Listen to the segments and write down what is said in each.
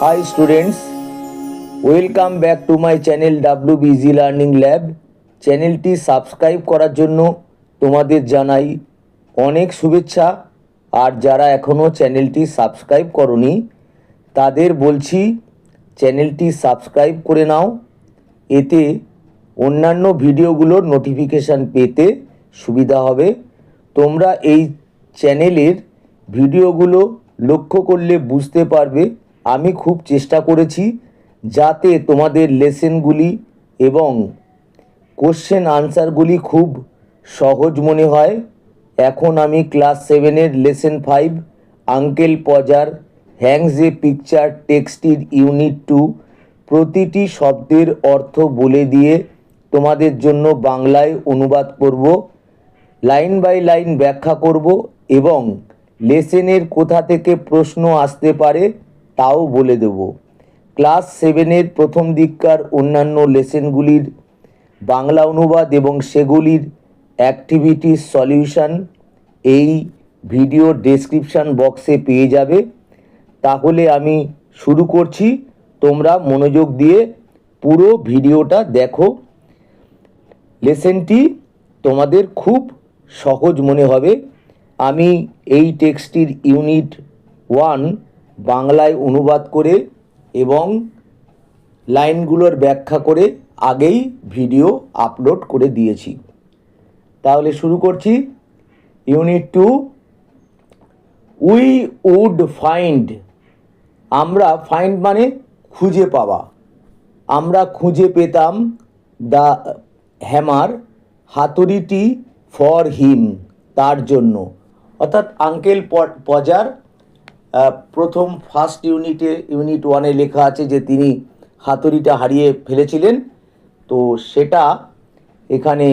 Hi students, welcome back to my channel WBZ Learning Lab. চ্যানেলটি subscribe করার জন্য তোমাদের জানাই অনেক শুভেচ্ছা। আর যারা এখনও চ্যানেলটি সাবস্ক্রাইব করনি তাদের বলছি চ্যানেলটি সাবস্ক্রাইব করে নাও, এতে অন্যান্য ভিডিওগুলোর নোটিফিকেশান পেতে সুবিধা হবে। তোমরা এই চ্যানেলের ভিডিওগুলো লক্ষ্য করলে বুঝতে পারবে আমি খুব চেষ্টা করেছি যাতে তোমাদের লেসেনগুলি এবং কোশ্চেন আনসারগুলি খুব সহজ মনে হয়। এখন আমি ক্লাস 7-এর lesson 5 uncle Podger hangs a picture টেক্সটের ইউনিট 2 প্রতিটি শব্দের অর্থ বলে দিয়ে তোমাদের জন্য বাংলায় অনুবাদ করব, লাইন বাই লাইন ব্যাখ্যা করব এবং লেসেনের কোথা থেকে প্রশ্ন আসতে পারে তাও বলে দেব। ক্লাস 7-এর প্রথম দিককার অন্যান্য লেসেনগুলির বাংলা অনুবাদ এবং সেগুলির অ্যাক্টিভিটিস সলিউশন এই ভিডিও ডেসক্রিপশান বক্সে পেয়ে যাবে। তাহলে আমি শুরু করছি, তোমরা মনোযোগ দিয়ে পুরো ভিডিওটা দেখো। লেসেনটি তোমাদের খুব সহজ মনে হবে। আমি এই টেক্সটটির ইউনিট 1 বাংলায় অনুবাদ করে এবং লাইনগুলোর ব্যাখ্যা করে আগেই ভিডিও আপলোড করে দিয়েছি। তাহলে শুরু করছি। Unit 2, we would find. আমরা, ফাইন্ড মানে খুঁজে পাওয়া, আমরা খুঁজে পেতাম দ্য হ্যামার, হাতুড়িটি, ফর হিম, তার জন্য। অর্থাৎ আঙ্কেল পজার প্রথম ফার্স্ট ইউনিট 1-এ লেখা আছে যে তিনি হাতুড়িটা হারিয়ে ফেলেছিলেন। তো সেটা এখানে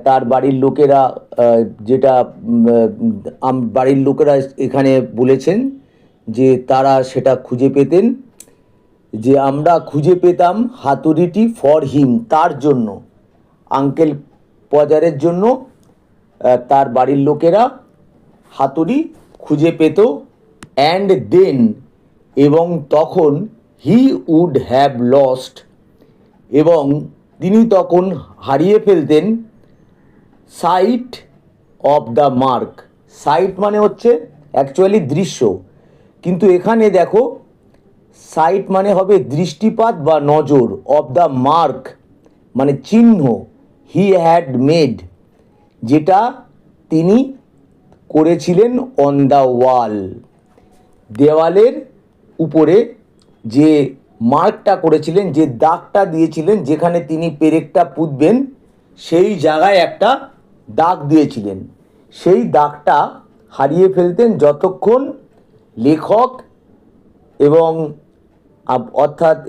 তার বাড়ির লোকেরা বাড়ির লোকেরা এখানে বলেছেন যে তারা সেটা খুঁজে পেতেন, যে আমরা খুঁজে পেতাম হাতুড়িটি ফর হিম, তার জন্য, আঙ্কেল পজারের জন্য তার বাড়ির লোকেরা হাতুড়ি খুঁজে পেত। অ্যান্ড দেন, এবং তখন, হি উড হ্যাভ লস্ট, এবং তিনি তখন হারিয়ে ফেলতেন, sight of the mark. Sight মানে হচ্ছে অ্যাকচুয়ালি দৃশ্য, কিন্তু এখানে দেখো সাইট মানে হবে দৃষ্টিপাত বা নজর, অফ দ্য মার্ক মানে চিহ্ন, হি হ্যাড মেড যেটা তিনি করেছিলেন, অন দ্য ওয়াল দেওয়ালের উপরে যে মার্কটা করেছিলেন, যে দাগটা দিয়েছিলেন, যেখানে তিনি পেরেকটা পুঁতবেন সেই জায়গায় একটা দাগ দিয়েছিলেন। সেই দাগটা হারিয়ে ফেলতেন যতক্ষণ লেখক এবং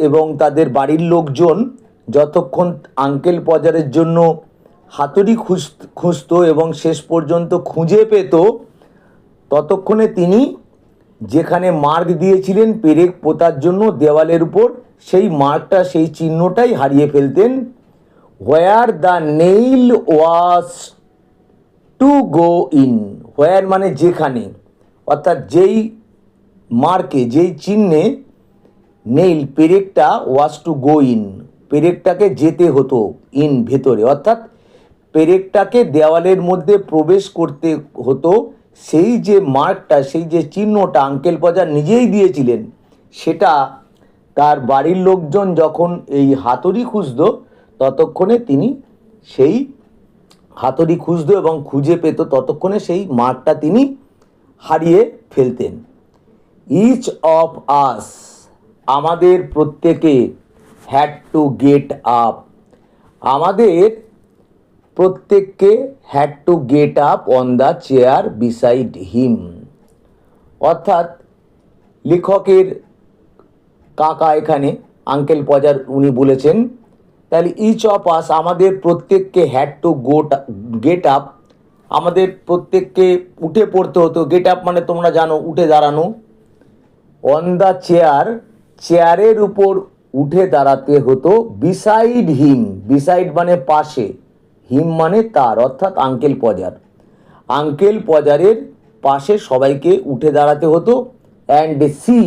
এবং তাদের বাড়ির লোকজন যতক্ষণ আঙ্কেল পজারের জন্য হাতুড়ি খুঁজত এবং শেষ পর্যন্ত খুঁজে পেত, ততক্ষণে তিনি যেখানে মার্ক দিয়েছিলেন পেরেক পোতার জন্য দেওয়ালের উপর, সেই মার্কটা, সেই চিহ্নটাই হারিয়ে ফেলতেন। Where the nail was to go in, where মানে যেখানে, অর্থাৎ যেই মার্কে, যেই চিহ্নে নেইল পেরেকটা, ওয়াজ টু গো ইন পেরেকটাকে যেতে হতো, ইন ভেতরে, অর্থাৎ পেরেকটাকে দেওয়ালের মধ্যে প্রবেশ করতে হতো, সেই যে মার্কটা, সেই যে চিহ্নটা আঙ্কেল পজার নিজেই দিয়েছিলেন, সেটা তার বাড়ির লোকজন যখন এই হাতুড়ি খুঁজত ততক্ষণে তিনি সেই হাতুড়ি খুঁজত এবং খুঁজে পেত, ততক্ষণে সেই মার্কটা তিনি হারিয়ে ফেলতেন। ইচ অফ আস, আমাদের প্রত্যেকে, হ্যাড টু গেট আপ, আমাদের প্রত্যেককে, had to get up on the chair beside হিম, অর্থাৎ লেখকের কাকা এখানে আঙ্কেল পজার উনি বলেছেন। তাহলে ইচ অফ আস, আমাদের প্রত্যেককে, হ্যাড টু গেট আপ, আমাদের প্রত্যেককে উঠে পড়তে হতো। গেট আপ মানে তোমরা জানো উঠে দাঁড়ানো। অন দ্য চেয়ার, চেয়ারের উপর উঠে দাঁড়াতে হতো। বিসাইড হিম, বিসাইড মানে পাশে, হিম মানে তার, অর্থাৎ আঙ্কেল পজার, আঙ্কেল পজারের পাশে সবাইকে উঠে দাঁড়াতে হতো। অ্যান্ড সি,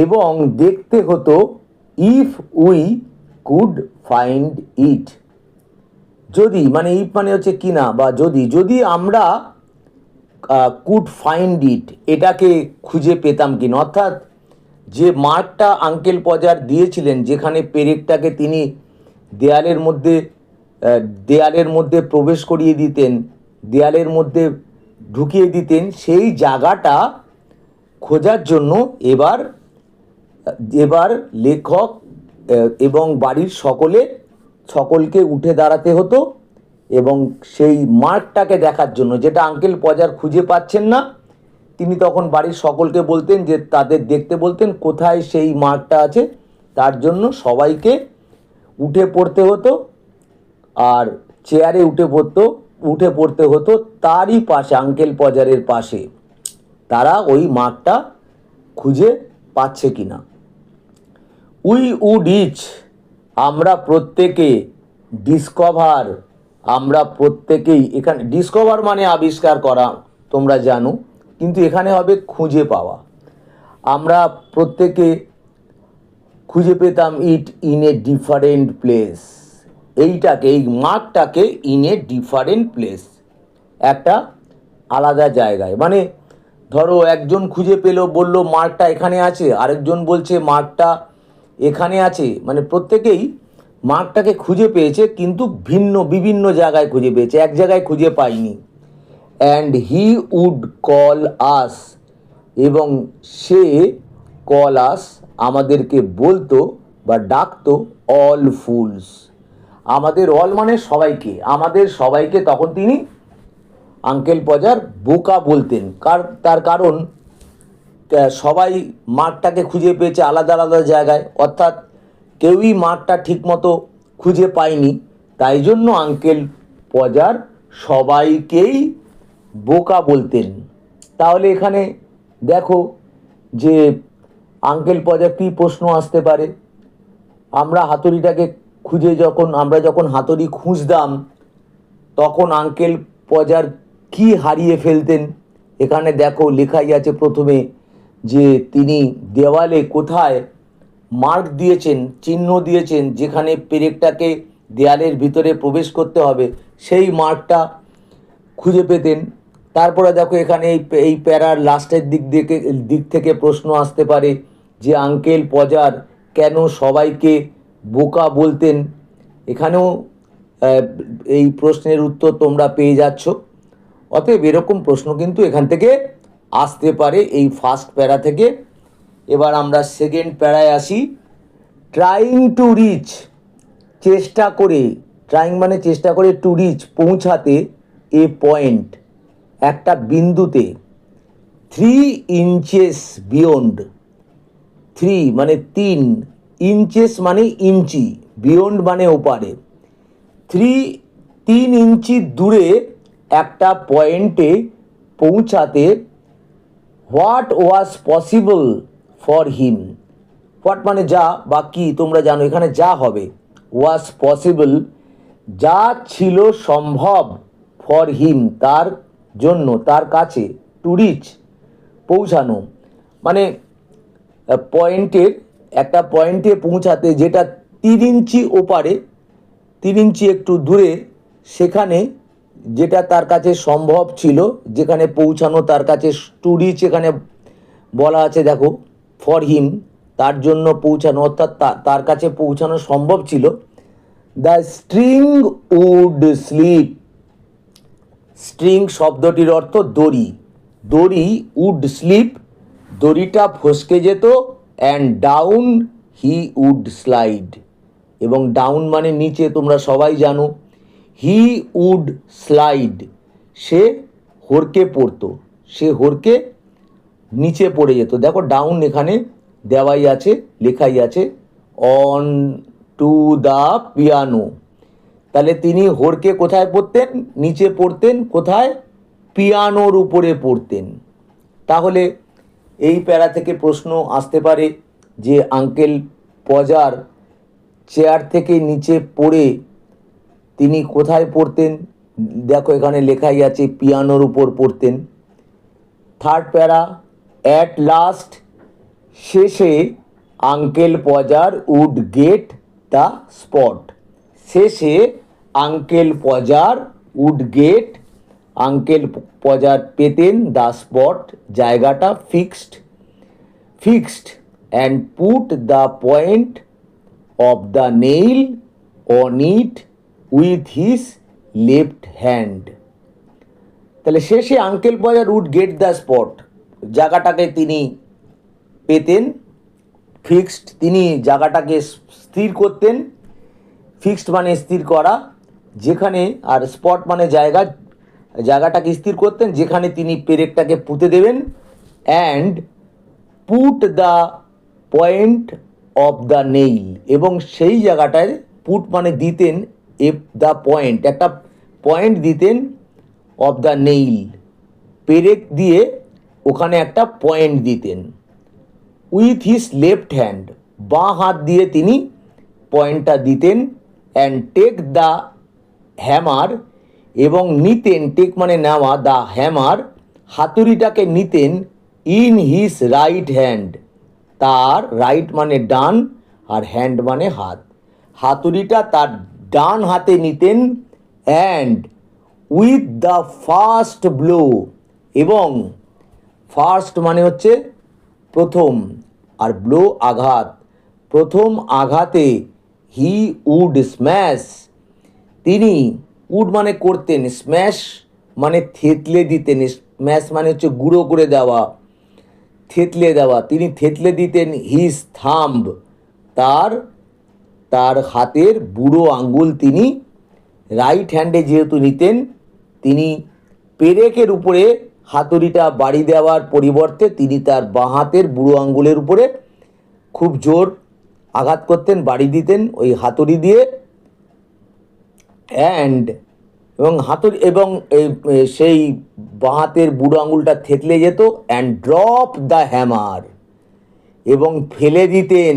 এবং দেখতে হতো if we could find it. যদি মানে ইফ মানে হচ্ছে কিনা বা যদি আমরা কুড ফাইন্ড ইট, এটাকে খুঁজে পেতাম কিনা। অর্থাৎ যে মার্কটা আঙ্কেল পজার দিয়েছিলেন, যেখানে পেরেকটাকে তিনি দেয়ালের মধ্যে প্রবেশ করিয়ে দিতেন, দেয়ালের মধ্যে ঢুকিয়ে দিতেন, সেই জায়গাটা খোঁজার জন্য এবার লেখক এবং বাড়ির সকলকে উঠে দাঁড়াতে হতো এবং সেই মার্কটাকে দেখার জন্য, যেটা আঙ্কেল পজার খুঁজে পাচ্ছেন না, তিনি তখন বাড়ির সকলকে বলতেন, যে তাদের দেখতে বলতেন কোথায় সেই মার্কটা আছে। তার জন্য সবাইকে উঠে পড়তে হতো, আর চেয়ারে উঠে পড়তে হতো তারই পাশে, আঙ্কেল পজারের পাশে, তারা ওই মার্কটা খুঁজে পাচ্ছে কিনা। উই উড ইচ, আমরা প্রত্যেকেই, এখানে ডিসকভার মানে আবিষ্কার করা, তোমরা জানো, কিন্তু এখানে হবে খুঁজে পাওয়া। আমরা প্রত্যেকে খুঁজে পেতাম it in a different place. এই মার্কটাকে ইন এ ডিফারেন্ট প্লেস, একটা আলাদা জায়গায়। মানে ধরো একজন খুঁজে পেল, বলল মার্কটা এখানে আছে, আরেকজন বলছে মার্কটা এখানে আছে, মানে প্রত্যেকেই মার্কটাকে খুঁজে পেয়েছে, কিন্তু বিভিন্ন জায়গায় খুঁজে পেয়েছে, এক জায়গায় খুঁজে পায়নি। And he would call us, এবং সে কল আস, আমাদেরকে বলতো বা ডাকতো অল ফুলস। আমাদের অল মানে আমাদের সবাইকে তখন তিনি আঙ্কেল পজার বোকা বলতেন। তার কারণ সবাই মার্কটাকে খুঁজে পেয়েছে আলাদা আলাদা জায়গায়, অর্থাৎ কেউই মার্কটা ঠিকমতো খুঁজে পায়নি। তাই জন্য আঙ্কেল পজার সবাইকেই বোকা বলতেন। তাহলে এখানে দেখো যে আঙ্কেল পজার কী প্রশ্ন আসতে পারে। আমরা যখন হাতুড়ি খুঁজতাম, তখন আঙ্কেল পজার কি হারিয়ে ফেলতেন। এখানে দেখো লেখাই আছে প্রথমে, যে তিনি দেওয়ালে কোথায় মার্ক দিয়েছেন, চিহ্ন দিয়েছেন, যেখানে পেরেকটাকে দেয়ালের ভিতরে প্রবেশ করতে হবে, সেই মার্কটা খুঁজে পেতেন। তারপরে দেখো এখানে এই প্যারার লাস্টের দিক থেকে প্রশ্ন আসতে পারে যে আঙ্কেল পজার কেন সবাইকে বোকা বলতেন। এখানেও এই প্রশ্নের উত্তর তোমরা পেয়ে যাচ্ছ। অতএব এরকম প্রশ্ন কিন্তু এখান থেকে আসতে পারে, এই ফার্স্ট প্যারা থেকে। এবার আমরা সেকেন্ড প্যারায় আসি। ট্রাইং টু রিচ, ট্রাইং মানে চেষ্টা করে, টু রিচ পৌঁছাতে, এ পয়েন্ট একটা বিন্দুতে, 3 inches বিয়ন্ড, 3 মানে 3, ইঞ্চেস মানে ইঞ্চি, বিয়ন্ড মানে ওপারে, 3 ইঞ্চি দূরে একটা পয়েন্টে পৌঁছাতে, what was possible for him. What মানে যা, বা কি তোমরা জানো, এখানে যা হবে, ওয়াজ পসিবল যা ছিল সম্ভব, ফর হিম তার জন্য, তার কাছে, টু রিচ পৌঁছানো, মানে একটা পয়েন্টে পৌঁছাতে, যেটা 3 ইঞ্চি ওপারে, 3 ইঞ্চি একটু দূরে, সেখানে যেটা তার কাছে সম্ভব ছিল, যেখানে পৌঁছানো তার কাছে, টু রিচ এখানে বলা আছে দেখো, ফর হিম তার জন্য পৌঁছানো, অর্থাৎ তার কাছে পৌঁছানো সম্ভব ছিল। The string would slip, string শব্দটির অর্থ দড়ি, উড স্লিপ দড়িটা ফসকে যেত, and down he would slide, এবং ডাউন মানে নিচে, তোমরা সবাই জানো, হি উড স্লাইড সে হড়কে পড়তো, সে হড়কে নিচে পড়ে যেত। দেখো ডাউন এখানে দেওয়াই আছে, লেখাই আছে, অন টু দ্য পিয়ানো। তাহলে তিনি হড়কে কোথায় পড়তেন, নিচে পড়তেন, কোথায়, পিয়ানোর উপরে পড়তেন। তাহলে এই প্যারা থেকে প্রশ্ন আসতে পারে যে আঙ্কেল পজার চেয়ার থেকে নিচে পড়ে তিনি কোথায় পড়তেন। দেখো এখানে লেখাই আছে পিয়ানোর উপর পড়তেন। থার্ড প্যারা, অ্যাট লাস্ট শেষে uncle Podger would get the spot. শেষে uncle Podger would get, uncle Podger পেতেন দ্য স্পট, জায়গাটা, fixed and put the point of the nail on it with his left hand. তাহলে শেষে uncle Podger would get the spot, জায়গাটাকে তিনি পেতেন, fixed তিনি জায়গাটাকে স্থির করতেন, ফিক্সড মানে স্থির করা যেখানে, আর স্পট মানে জায়গা, জায়গাটাকে স্থির করতেন যেখানে তিনি পেরেকটাকে পুঁতে দেবেন। And put the point of the nail, এবং সেই জায়গাটায় পুট মানে দিতেন, দ্য পয়েন্ট একটা পয়েন্ট দিতেন, অফ দ্য নেইল পেরেক দিয়ে ওখানে একটা পয়েন্ট দিতেন। উইথ হিজ লেফট হ্যান্ড, বাঁ হাত দিয়ে তিনি পয়েন্টটা দিতেন। অ্যান্ড টেক দ্য হ্যামার, এবং নিতেন, টেক মানে নেওয়া, দ্য হ্যামার হাতুড়িটাকে নিতেন, ইন হিজ রাইট হ্যান্ড, তার রাইট মানে ডান আর হ্যান্ড মানে হাত, হাতুড়িটা তার ডান হাতে নিতেন। And with the first blow, এবং ফার্স্ট মানে হচ্ছে প্রথম, আর ব্লো আঘাত, প্রথম আঘাতে হি উড স্ম্যাশ, তিনি উড মানে করতেন, স্ম্যাশ মানে থেতলে দিতেন, স্ম্যাশ মানে হচ্ছে গুঁড়ো করে দেওয়া, থেতলে দেওয়া, তিনি থেতলে দিতেন হিজ থাম্ব, তার হাতের বুড়ো আঙ্গুল তিনি রাইট হ্যান্ডে যেহেতু নিতেন, তিনি পেরেকের উপরে হাতুড়িটা বাড়ি দেওয়ার পরিবর্তে তিনি তার বাঁ হাতের বুড়ো আঙ্গুলের উপরে খুব জোর আঘাত করতেন, বাড়ি দিতেন ওই হাতুড়ি দিয়ে। অ্যান্ড এবং সেই বাঁ হাতের বুড়ো আঙুলটা থেতলে যেত। অ্যান্ড ড্রপ দ্য হ্যামার, এবং ফেলে দিতেন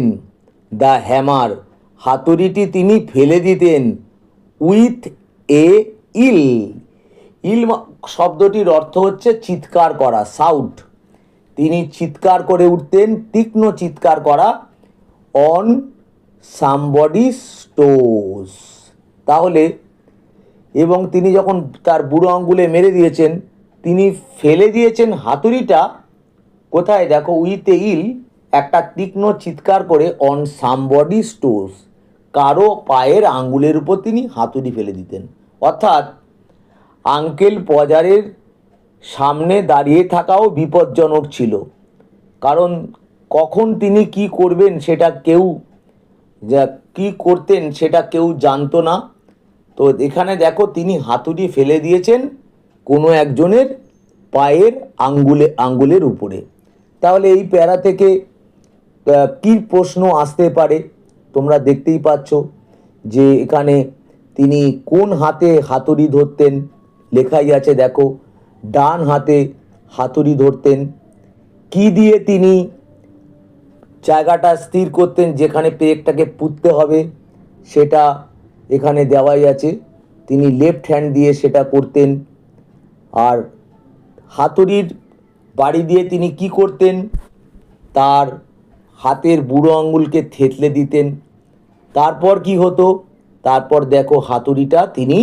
দ্য হ্যামার, হাতুড়িটি তিনি ফেলে দিতেন। উইথ এ ইল, ইল শব্দটির অর্থ হচ্ছে চিৎকার করা, সাউট, তিনি চিৎকার করে উঠতেন, তীক্ষ্ণ চিৎকার করা। অন সামবডি স্টোস, তাহলে এবং তিনি যখন তার বুড়ো আঙ্গুলে মেরে দিয়েছেন, তিনি ফেলে দিয়েছেন হাতুড়িটা কোথায়, দেখো উইথ এ ইল, একটা তীক্ষ্ণ চিৎকার করে, অন সামবডি স্টোস, কারো পায়ের আঙ্গুলের উপর তিনি হাতুড়ি ফেলে দিতেন। অর্থাৎ আঙ্কেল পজারের সামনে দাঁড়িয়ে থাকাও বিপজ্জনক ছিল, কারণ কখন তিনি কি করবেন সেটা কেউ, যা কী করতেন সেটা কেউ জানতো না। তো এখানে দেখো তিনি হাতুড়ি ফেলে দিয়েছেন কোনো একজনের পায়ের আঙ্গুলের উপরে। তাহলে এই প্যারা থেকে কী প্রশ্ন আসতে পারে তোমরা দেখতেই পাচ্ছ যে এখানে তিনি কোন হাতে হাতুড়ি ধরতেন, লেখাই আছে দেখো, ডান হাতে হাতুড়ি ধরতেন। কি দিয়ে তিনি জায়গাটা স্থির করতেন যেখানে পেরেকটাকে পুঁততে হবে, সেটা এখানে দেওয়াই আছে, তিনি লেফট হ্যান্ড দিয়ে সেটা করতেন। আর হাতুড়ির বাড়ি দিয়ে তিনি কি করতেন, তার হাতের বুড়ো আঙুলকে থেতলে দিতেন। তারপর কি হতো, তারপর দেখো হাতুড়িটা তিনি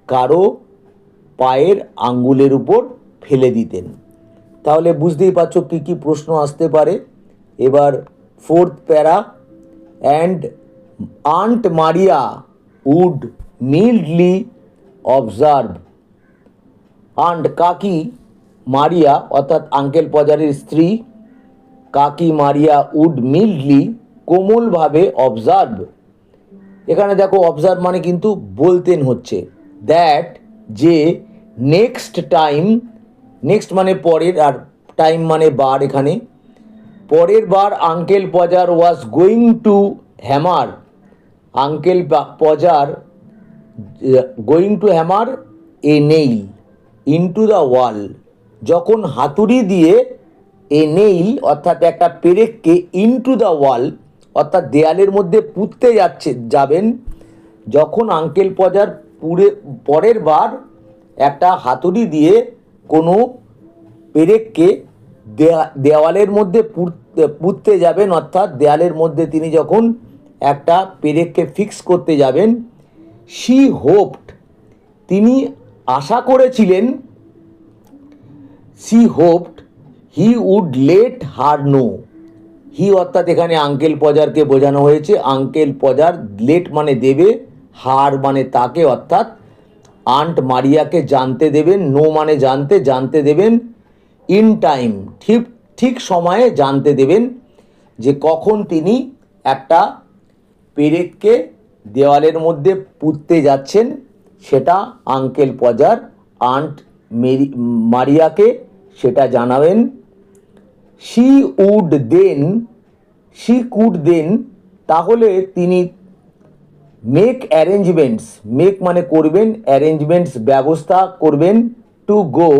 কারো পায়ের আঙ্গুলের উপর ফেলে দিতেন। তাহলে বুঝতেই পারছো কী কী প্রশ্ন আসতে পারে। এবার fourth para, and aunt Maria would mildly observe, aunt কাকি মারিয়া অর্থাৎ আঙ্কেল পজারের স্ত্রী, কাকি মারিয়া উড মিল্ডলি কোমলভাবে অবজার্ভ, এখানে দেখো অবজার্ভ মানে কিন্তু বলতেন হচ্ছে, দ্যাট যে নেক্সট টাইম, নেক্সট মানে পরের, আর টাইম মানে বার, এখানে পরের বার uncle Podger was going to hammer, uncle Podger going to hammer a nail into the wall, যখন হাতুড়ি দিয়ে এ নেইল অর্থাৎ একটা পেরেককে ইনটু দ্য ওয়াল অর্থাৎ দেয়ালের মধ্যে পুঁততে যাবেন, যখন আঙ্কেল পজার পরের বার একটা হাতুড়ি দিয়ে কোনো পেরেককে দেওয়ালের মধ্যে পুঁততে যাবেন, অর্থাৎ দেওয়ালের মধ্যে তিনি যখন একটা পেরেককে ফিক্স করতে যাবেন, শি হোপড, তিনি আশা করেছিলেন, she hoped he would let her know, হি অর্থাৎ এখানে আঙ্কেল পজারকে বোঝানো হয়েছে। আঙ্কেল পজার, লেট মানে দেবে, হার মানে তাকে, অর্থাৎ আন্ট মারিয়াকে জানতে দেবেন, নো মানে জানতে, জানতে দেবেন, ইন টাইম ঠিক ঠিক সময়ে জানতে দেবেন যে কখন তিনি একটা পেরেককে দেওয়ালের মধ্যে পুঁততে যাচ্ছেন, সেটা আঙ্কেল পজার আন্ট মারিয়াকে সেটা জানাবেন। She would then, she could then, তাহলে তিনি মেক অ্যারেঞ্জমেন্টস, মেক মানে করবেন, অ্যারেঞ্জমেন্টস ব্যবস্থা করবেন, টু গো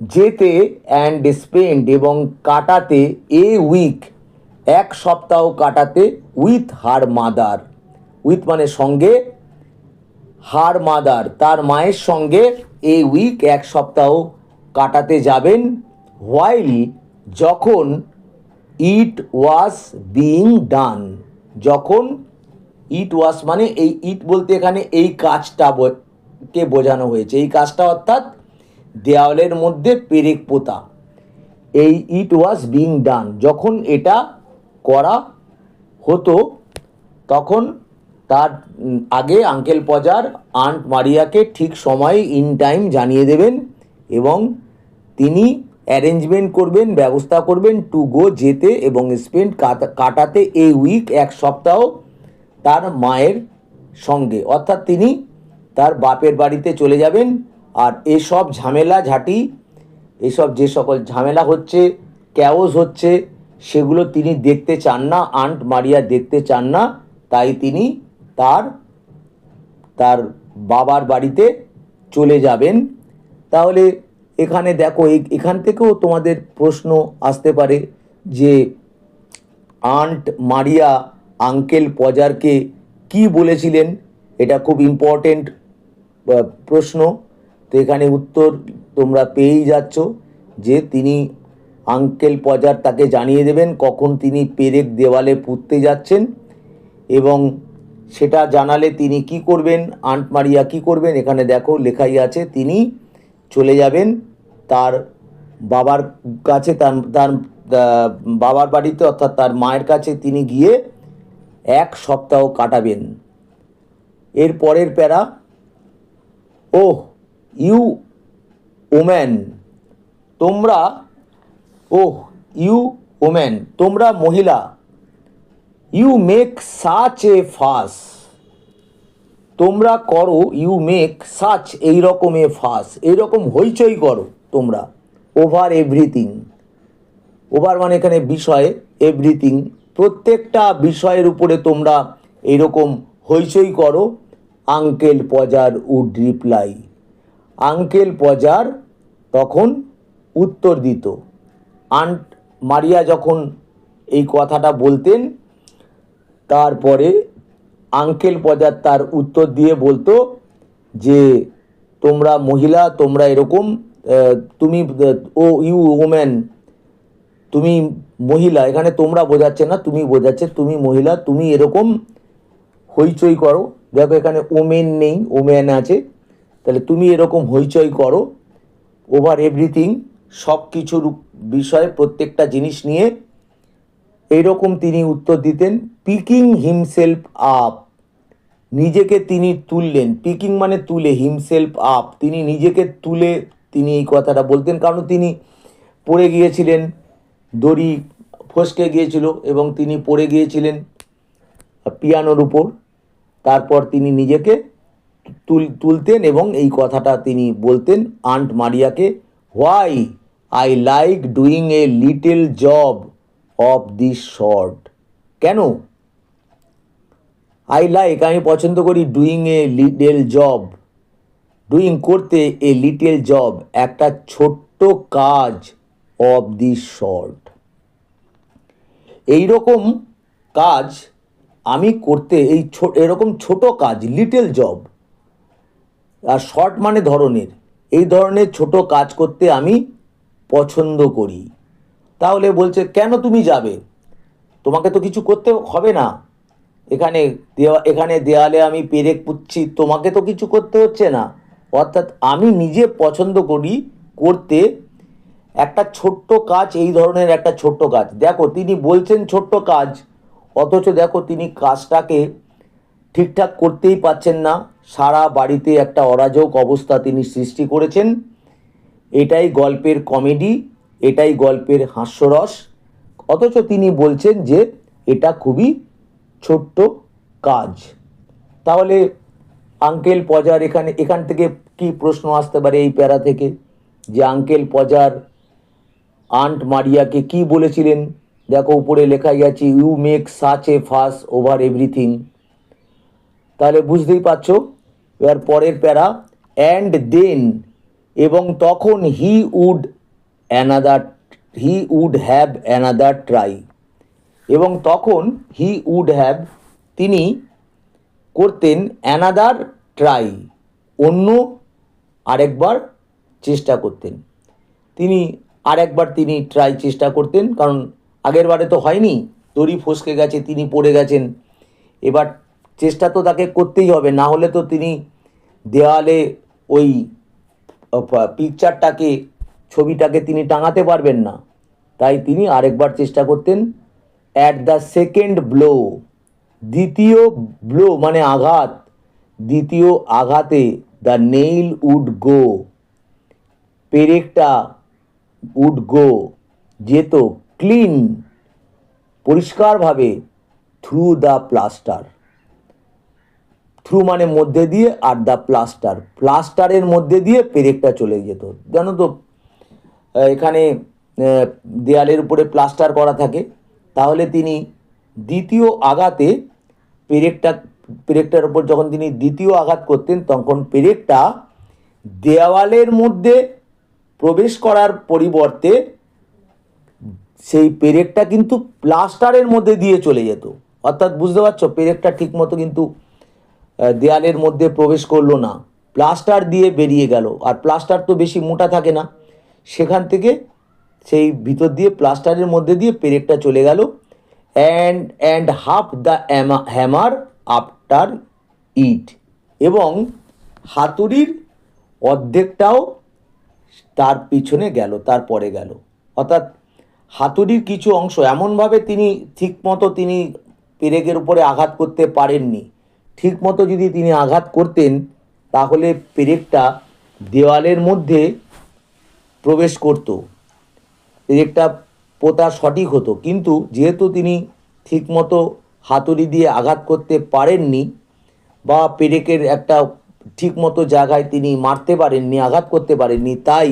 যেতে, অ্যান্ড স্পেন্ড এবং কাটাতে, এ উইক এক সপ্তাহ কাটাতে, উইথ হার মাদার, উইথ মানে সঙ্গে, হার মাদার তার মায়ের সঙ্গে, এ উইক এক সপ্তাহ কাটাতে যাবেন। হোয়াইল যখন, ইট ওয়াজ বিইং ডান, যখন, ইট ওয়াজ মানে এই ইট বলতে এখানে এই কাজটা কে বোঝানো হয়েছে, এই কাজটা অর্থাৎ দেওয়ালের মধ্যে পেরেক পোতা, এই ইট ওয়াজ বিইং ডান, যখন এটা করা হতো তখন তার আগে আঙ্কেল পজার আন্ট মারিয়াকে ঠিক সময়ে ইন টাইম জানিয়ে দেবেন এবং তিনি অ্যারেঞ্জমেন্ট করবেন, ব্যবস্থা করবেন, টু গো যেতে এবং স্পেন্ড কাটাতে, এই উইক এক সপ্তাহ তার মায়ের সঙ্গে, অর্থাৎ তিনি তার বাপের বাড়িতে চলে যাবেন। আর এসব ঝামেলা ঝাঁটি, এসব যে সকল ঝামেলা হচ্ছে, ক্যাওস হচ্ছে, সেগুলো তিনি দেখতে চান না, আন্ট মারিয়া দেখতে চান না, তাই তিনি তার বাবার বাড়িতে চলে যাবেন। তাহলে এখানে দেখো, এখান থেকেও তোমাদের প্রশ্ন আসতে পারে যে আন্ট মারিয়া আঙ্কেল পজারকে কি বলেছিলেন, এটা খুব ইম্পর্টেন্ট প্রশ্ন। তো এখানে উত্তর তোমরা পেয়েই যাচ্ছ যে তিনি আঙ্কেল পজার তাকে জানিয়ে দেবেন কখন তিনি পেরেক দেওয়ালে পুঁততে যাচ্ছেন, এবং সেটা জানালে তিনি কি করবেন, আন্ট মারিয়া কি করবেন, এখানে দেখো লেখাই আছে, তিনি চলে যাবেন তার বাবার কাছে, তার বাবার বাড়িতে, অর্থাৎ তার মায়ের কাছে তিনি গিয়ে এক সপ্তাহ কাটাবেন। এর পরের প্যারা, ওহ ইউ ওম্যান, তোমরা, ওহ ইউ ওম্যান, তোমরা মহিলা, ইউ মেক সাচ এ ফাস, তোমরা করো, ইউ মেক সাচ এইরকম, এ ফাস এইরকম হইচই করো তোমরা, ওভার এভরিথিং, ওভার মানে এখানে বিষয়, এভরিথিং প্রত্যেকটা বিষয়ের উপরে তোমরা এইরকম হইচই করো। Uncle Podger would reply, uncle Podger তখন উত্তর দিত। আন্ট মারিয়া যখন এই কথাটা বলতেন, তারপরে আঙ্কেল পজার তার উত্তর দিয়ে বলতো যে তোমরা মহিলা, তোমরা এরকম, তুমি, ও ইউ ওম্যান, তুমি মহিলা, এখানে তোমরা বোঝাচ্ছে না, তুমি বোঝাচ্ছে, তুমি মহিলা, তুমি এরকম হইচই করো। দেখো এখানে ওমেন নেই, ওম্যান আছে, তাহলে তুমি এরকম হইচই করো, ওভার এভরিথিং সব কিছুর বিষয়ে, প্রত্যেকটা জিনিস নিয়ে এইরকম তিনি উত্তর দিতেন। পিকিং হিমসেলফ আপ, নিজেকে তিনি তুললেন, পিকিং মানে তুলে, হিমসেলফ আপ তিনি নিজেকে তুলে তিনি এই কথাটা বলতেন, কারণ তিনি পড়ে গিয়েছিলেন, দড়ি ফসকে গিয়েছিল এবং তিনি পড়ে গিয়েছিলেন পিয়ানোর উপর, তারপর তিনি নিজেকে তুলতেন এবং এই কথাটা তিনি বলতেন আন্ট মারিয়াকে, why I like doing a little job of this sort, কেন আই লাইক আমি পছন্দ করি, doing a little job, doing করতে, এ লিটল জব একটা ছোট্ট কাজ, অফ দিস শর্ট এইরকম কাজ আমি করতে, এই এরকম ছোট কাজ, লিটল জব, আর শর্ট মানে ধরনের, এই ধরনের ছোট কাজ করতে আমি পছন্দ করি। তাহলে বলছে কেন তুমি যাবে, তোমাকে তো কিছু করতে হবে না, এখানে দেওয়ালে আমি পেরেক পুচ্ছি, তোমাকে তো কিছু করতে হচ্ছে না। অর্থাৎ আমি নিজে পছন্দ করি করতে একটা ছোট্ট কাজ, এই ধরনের একটা ছোট্ট কাজ। দেখো তিনি বলছেন ছোট্ট কাজ, অথচ দেখো তিনি কাজটাকে ঠিকঠাক করতেই পাচ্ছেন না। সারা বাড়িতে একটা অরাজক অবস্থা তিনি সৃষ্টি করেছেন। এটাই গল্পের কমেডি, এটাই গল্পের হাস্যরস, অথচ তিনি বলছেন যে এটা খুবই ছোট্ট কাজ। তাহলে আঙ্কেল পজার এখান থেকে কি প্রশ্ন আসতে পারে এই প্যারা থেকে, যে আঙ্কেল পজার আন্ট মারিয়াকে কি বলেছিলেন? দেখো উপরে লেখাই আছে, you make such a fuss over everything. তাহলে বুঝতেই পারছো। এবার পরের প্যারা, অ্যান্ড দেন, এবং তখন he would have another try, এবং তখন তিনি করতেন অ্যানাদার ট্রাই, অন্য আরেকবার চেষ্টা করতেন। তিনি ট্রাই চেষ্টা করতেন, কারণ আগের বারে তো হয়নি, দড়ি ফসকে গেছে, তিনি পড়ে গেছেন। এবার চেষ্টা তো তাকে করতেই হবে, না হলে তো তিনি দেওয়ালে ওই ছবিটাকে তিনি টাঙাতে পারবেন না। তাই তিনি আরেকবার চেষ্টা করতেন। অ্যাট দ্য সেকেন্ড ব্লো, দ্বিতীয় ব্লো মানে আঘাত, দ্বিতীয় আঘাতে দ্য নেইল উড গো, পেরেকটা উড গো যেত, ক্লিন পরিষ্কারভাবে, থ্রু দ্য প্লাস্টার, থ্রু মানে মধ্যে দিয়ে, আর দ্য প্লাস্টারের মধ্যে দিয়ে পেরেকটা চলে যেত। জানো তো এখানে দেয়ালের উপরে প্লাস্টার করা থাকে, তাহলে তিনি দ্বিতীয় আঘাতে পেরেকটার উপর যখন তিনি দ্বিতীয় আঘাত করতেন, তখন পেরেকটা দেওয়ালের মধ্যে প্রবেশ করার পরিবর্তে সেই পেরেকটা কিন্তু প্লাস্টারের মধ্যে দিয়ে চলে যেত। অর্থাৎ বুঝতে পারছো, পেরেকটা ঠিকমতো কিন্তু দেয়ালের মধ্যে প্রবেশ করলো না, প্লাস্টার দিয়ে বেরিয়ে গেল। আর প্লাস্টার তো বেশি মোটা থাকে না, সেখান থেকে সেই ভিতর দিয়ে প্লাস্টারের মধ্যে দিয়ে পেরেকটা চলে গেল। And half the hammer after ইট, এবং হাতুড়ির অর্ধেকটাও তার পিছনে গেল, তারপরে গেল। অর্থাৎ হাতুড়ির কিছু অংশ এমনভাবে ঠিকমতো তিনি পেরেকের উপরে আঘাত করতে পারেননি। ঠিকমতো যদি তিনি আঘাত করতেন, তাহলে পেরেকটা দেওয়ালের মধ্যে প্রবেশ করত, পেরেকটা পোতা সঠিক হতো। কিন্তু যেহেতু তিনি ঠিকমতো হাতুড়ি দিয়ে আঘাত করতে পারেননি, বা পেরেকের একটা ঠিকমতো জায়গায় তিনি মারতে পারেননি, আঘাত করতে পারেননি, তাই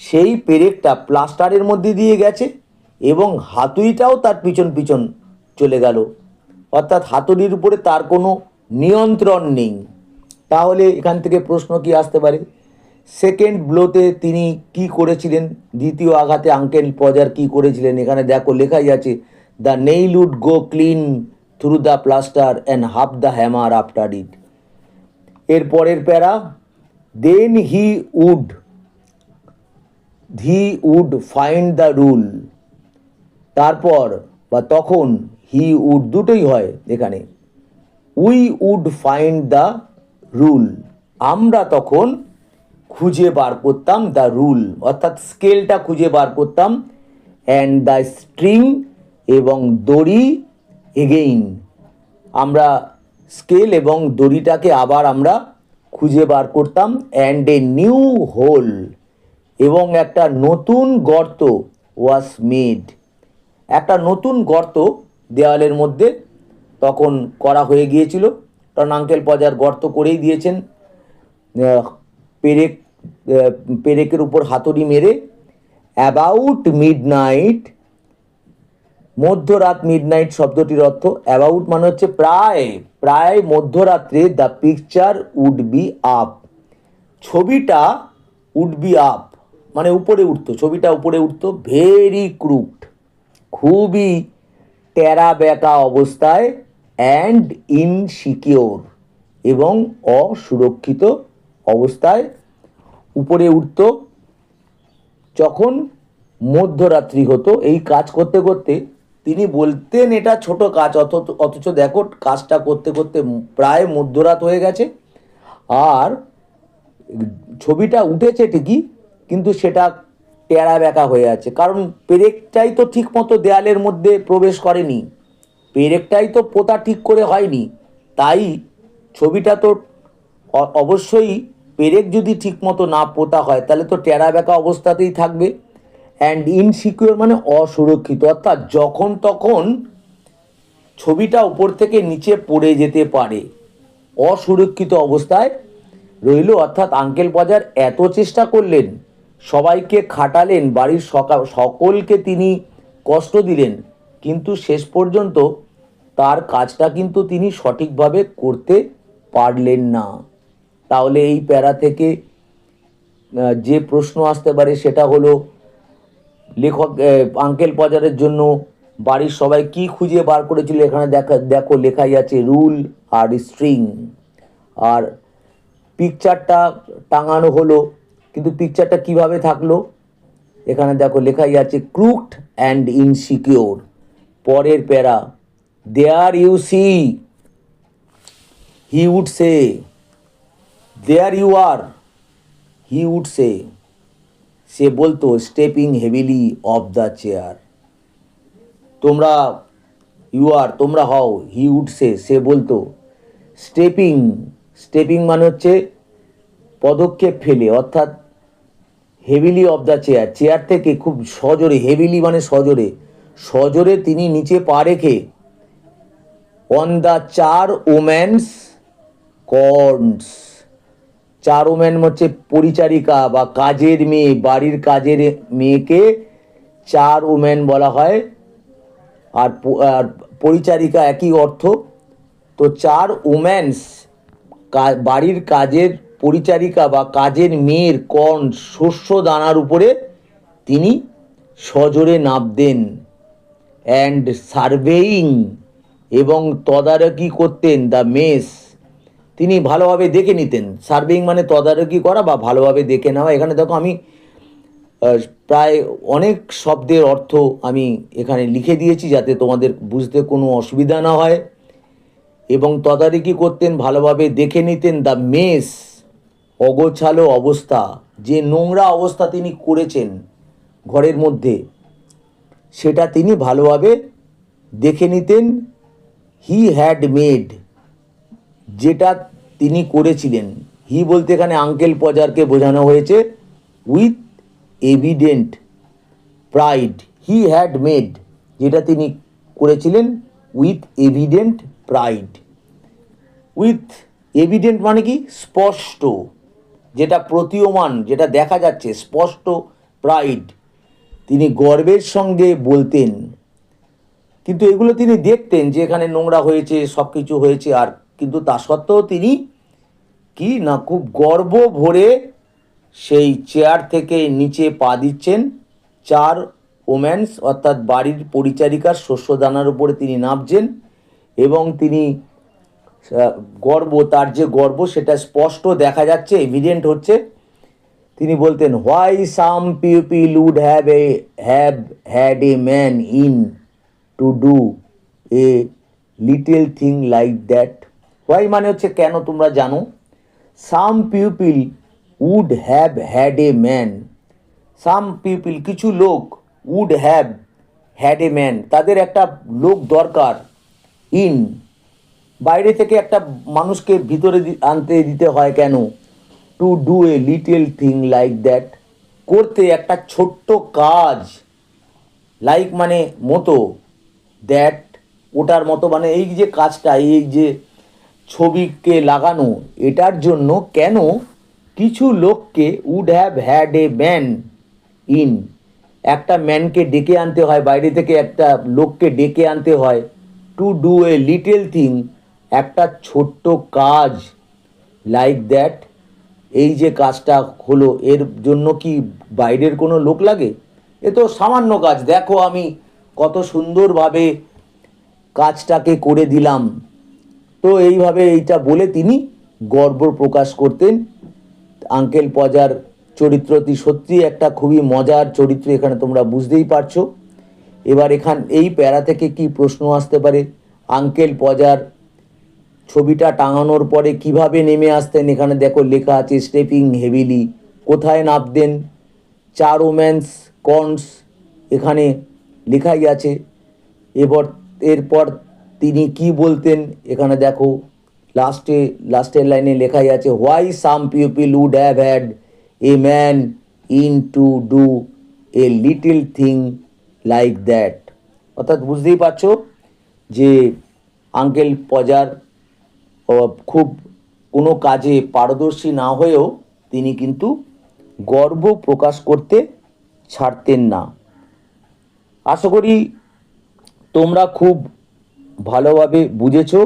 সেই পেরেকটা প্লাস্টারের মধ্যে দিয়ে গেছে এবং হাতুড়িটাও তার পিছন পিছন চলে গেল। অর্থাৎ হাতুড়ির উপরে তার কোনো নিয়ন্ত্রণ নেই। তাহলে এখান থেকে প্রশ্ন কি আসতে পারে, সেকেন্ড ব্লোতে তিনি কি করেছিলেন, দ্বিতীয় আঘাতে আঙ্কেল পজার কি করেছিলেন? এখানে দেখো লেখাই আছে, the nail would go clean through the plaster and half the hammer after it. এর পরের para, then he would find the rule, তারপর বা তখন, হি উড দুটোই হয় এখানে, we would find the rule, আমরা তখন খুঁজে বার করতাম দ্য রুল, অর্থাৎ স্কেলটা খুঁজে বার করতাম, অ্যান্ড দ্য স্ট্রিং, এবং দড়ি, এগেইন, আমরা স্কেল এবং দড়িটাকে আবার আমরা খুঁজে বার করতাম, অ্যান্ড এ নিউ হোল, এবং একটা নতুন গর্ত, ওয়াজ মেড, একটা নতুন গর্ত দেওয়ালের মধ্যে তখন করা হয়ে গিয়েছিল। কারণ আঙ্কেল পজার গর্ত করেই দিয়েছেন পেরেকের উপর হাতুড়ি মেরে। অ্যাবাউট মিডনাইট, মধ্যরাত, মিডনাইট শব্দটির অর্থ অ্যাবাউট মানে হচ্ছে প্রায় মধ্যরাত্রে, the picture would be up, ছবিটা উড বি আপ মানে উপরে উঠতো, ছবিটা উপরে উঠতো, ভেরি ক্রুকড, খুবই টেরা বেঁকা অবস্থায়, অ্যান্ড ইনসিকিওর, এবং অসুরক্ষিত অবস্থায় উপরে উঠত। যখন মধ্যরাত্রি হতো। এই কাজ করতে করতে তিনি বলতেন এটা ছোট কাজ, অথচ দেখো কাজটা করতে করতে প্রায় মধ্যরাত হয়ে গেছে। আর ছবিটা উঠেছে ঠিকই, কিন্তু সেটা টেরা বেঁকা হয়ে আছে, কারণ পেরেকটাই তো ঠিক মতো দেয়ালের মধ্যে প্রবেশ করেনি, পেরেকটাই তো পোতা ঠিক করে হয়নি। তাই ছবিটা তো অবশ্যই পেরেক যদি ঠিক মতো না পোতা হয় তাহলে তো টেরা বেঁকা অবস্থাতেই থাকবে। অ্যান্ড ইনসিকিউর মানে অসুরক্ষিত, অর্থাৎ যখন তখন ছবিটা উপর থেকে নিচে পড়ে যেতে পারে, অসুরক্ষিত অবস্থায় রইল। অর্থাৎ আঙ্কেল পজার এত চেষ্টা করলেন, সবাইকে খাটালেন, বাড়ির সকলকে তিনি কষ্ট দিলেন, কিন্তু শেষ পর্যন্ত তার কাজটা কিন্তু তিনি সঠিকভাবে করতে পারলেন না। তাহলে এই প্যারা থেকে যে প্রশ্ন আসতে পারে সেটা হলো, লেখক আঙ্কেল পজারের জন্য বাড়ির সবাই কি খুঁজে বার করেছিল। এখানে দেখো লেখাই আছে রুল আর স্ট্রিং। আর পিকচারটা টাঙানো হলো, কিন্তু পিকচারটা কিভাবে থাকলো, এখানে দেখো লেখাই আছে ক্রুকড অ্যান্ড ইনসিকিওর। পরের para, there you see, he would say, there you are, he would say, সে বলতো stepping heavily off the chair. তোমরা ইউ আর, তোমরা হও, হি উড সে, সে বলতো স্টেপিং, স্টেপিং মানে হচ্ছে পদক্ষেপ ফেলে, অর্থাৎ heavily off the chair, chair থেকে খুব সজোরে, হেভিলি মানে সজোরে, সজোরে তিনি নিচে পা রেখে অন দ্য চার ওম্যানস কর্নস। চার ওম্যান হচ্ছে পরিচারিকা বা কাজের মেয়ে, বাড়ির কাজের মেয়েকে চার ওম্যান বলা হয়। আর পরিচারিকা একই অর্থ। তো চার ওম্যানস, বাড়ির কাজের পরিচারিকা বা কাজের মেয়ের কর্ন, শস্য দানার উপরে তিনি সজোরে নাবতেন। অ্যান্ড সার্ভেইং, এবং তদারকি করতেন দ্য মেস, তিনি ভালোভাবে দেখে নিতেন। সার্ভেইং মানে তদারকি করা বা ভালোভাবে দেখে নেওয়া। এখানে দেখো আমি প্রায় অনেক শব্দের অর্থ আমি এখানে লিখে দিয়েছি যাতে তোমাদের বুঝতে কোনো অসুবিধা না হয়। এবং তদারকি করতেন, ভালোভাবে দেখে নিতেন দ্য মেস, অগোছালো অবস্থা, যে নোংরা অবস্থা তিনি করেছেন ঘরের মধ্যে, সেটা তিনি ভালোভাবে দেখে নিতেন। হি হ্যাড মেড, যেটা তিনি করেছিলেন, হি বলতে এখানে আঙ্কেল পজারকে বোঝানো হয়েছে, with evident pride. He had made, যেটা তিনি করেছিলেন, with evident pride. With evident মানে কি, স্পষ্ট, যেটা প্রতীয়মান, যেটা দেখা যাচ্ছে, স্পষ্ট, প্রাইড, তিনি গর্বের সঙ্গে বলতেন। কিন্তু এগুলো তিনি দেখতেন যে এখানে নোংরা হয়েছে, সব কিছু হয়েছে, আর কিন্তু তা সত্ত্বেও তিনি কি না, খুব গর্ব ভরে সেই চেয়ার থেকে নিচে পা দিচ্ছেন। চার ওম্যান্স অর্থাৎ বাড়ির পরিচারিকার শস্যদানার উপরে তিনি নামছেন, এবং তিনি গর্ব, তার যে গর্ব সেটা স্পষ্ট দেখা যাচ্ছে, এভিডেন্ট হচ্ছে। তিনি বলতেন, why some people would have had a man in to do a little thing like that. Why মানে হচ্ছে কেন, তোমরা জানো। Some people would have had a man, some people কিছু লোক, would have had a man তাদের একটা লোক দরকার, ইন বাইরে থেকে একটা মানুষকে ভিতরে আনতে দিতে হয় কেন, two do a little thing like that, করতে একটা ছোট্ট কাজ, লাইক মানে মতো, দ্যাট ওটার মতো, মানে এই যে কাজটা, এই যে ছবিকে লাগানো, এটার জন্য কেন কিছু লোককে, would have had a man in, একটা ম্যানকে ডেকে আনতে হয়, বাইরে থেকে একটা লোককে ডেকে আনতে হয়, two do a little thing একটা ছোট্ট কাজ, লাইক দ্যাট এই যে কাজটা হলো, এর জন্য কি বাইরের কোনো লোক লাগে? এ তো সামান্য কাজ, দেখো আমি কত সুন্দরভাবে কাজটাকে করে দিলাম। তো এইভাবে এইটা বলে তিনি গর্ব প্রকাশ করতেন। আঙ্কেল পজার চরিত্রটি সত্যি একটা খুবই মজার চরিত্র, এখানে তোমরা বুঝতেই পারছো। এবার এই প্যারা থেকে কি প্রশ্ন আসতে পারে, আঙ্কেল পজার ছবিটা টাঙানোর পরে কিভাবে নেমে আসতেন, এখানে দেখো লেখা আছে স্টেপিং হেভিলি, কোথায় নামতেন, চা রোম্যান্স কর্নস এখানে লেখাই আছে। এরপর তিনি কি বলতেন, এখানে দেখো লাস্টের লাইনে লেখাই আছে why some people would have had a man in to do a little thing like that. অর্থাৎ বুঝতেই পারছো যে আঙ্কেল পজার খুব কোনো কাজে পারদর্শী না হয়েও তিনি কিন্তু গর্ব প্রকাশ করতে ছাড়তেন না। আশা করি তোমরা খুব ভালোভাবে বুঝেছো।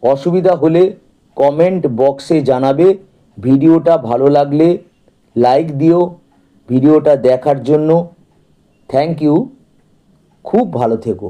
অসুবিধা হলে কমেন্ট বক্সে জানাবে। ভিডিওটা ভালো লাগলে লাইক দিও। ভিডিওটা দেখার জন্য থ্যাংক ইউ। খুব ভালো থেকো।